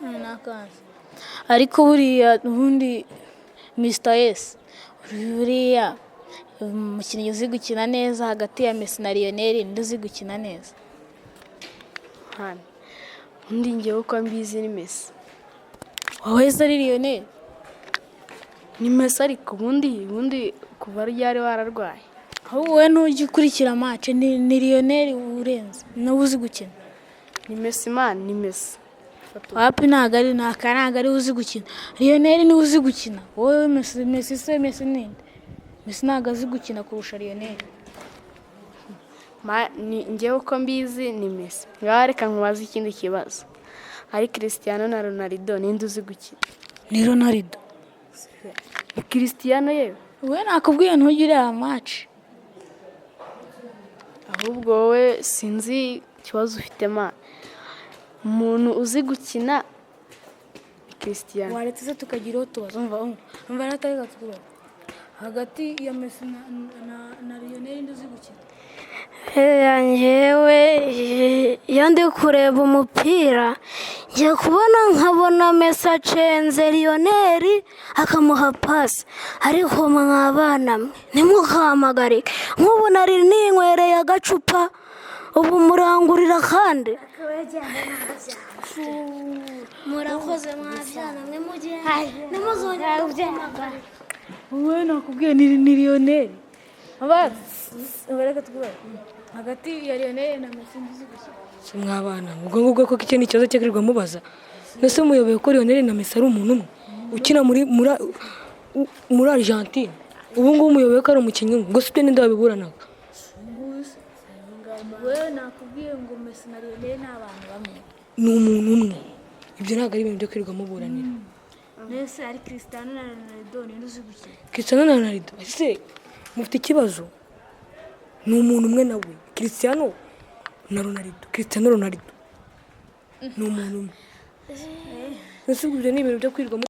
nakazi ariko buriya ubundi Mr. S buriya umukinnyi uzi gukina neza hagati ya Messi na Lionel ndi uzi gukina neza hano undi ngewe uko mbizi ni Messi. wowe se ari Lionel? Ni Messi ariko ubundi kuva ryari wararwaye? aho wowe ntujya ukurikira match ni Lionel urenze nawe uzi gukina. Ni Messi man, ni Messi. wapi ntago ari uzi gukina. Lionel ni uzi gukina. wowe Messi ninde? Messi ntago azi gukina kurusha Lionel. Ni ngewe uko mbizi ni Messi. Ngaho reka nkubaze ikindi kibazo. Ari Cristiano na Ronaldo ninde uzi gukina? Ni Ronaldo. Ni Cristiano yewe? wowe nakubwiye ntujye ureba match. Ahubwo wowe sinzi ikibazo ufite ma. Umuntu uzi gukina Cristiano. waretse se tukagira utubazo umva natari gatubura hagati ya Messi na Lionel ndi uzi gukina. Njyewe iyo ndi kureba umupira ngiye nkabona Messi acenze Lionel akamuha pasi ariko mwabana mwe ntimukahamagare nk'ubu nari ninywereye agacupa ubu murangurira kandi murakoze mwabyana mwe mugende nimuzongera kubyamagara. wowe nakubwiye ni Lionel. bareka tugura hagati ya Lionel na Messi ndi uzi gukina. mwabana ubwo ngubwo ko iki ni ikibazo cyakirirwa mubaza nese muyoboye ko Lionel na Messi ari umuntu umwe ukina muri Argentine ubu ngubu muyoboye ko ari umukinnyi umwe ngo sibyo ninde wabiburanaga. wowe nakubwiye ngo Messi na Lionel ni abantu bamwe. ni umuntu umwe ibyo ntabwo ari ibintu byo kwirirwa muburanira. Messi ari Cristiano na Ronaldo ninde uzi gukina. Cristiano na Ronaldo ese mufite ikibazo ni umuntu umwe nawe Cristiano na Ronaldo. Cristiano Ronaldo ni umuntu umwe. Ese ibyo ni ibintu byo kwirirwa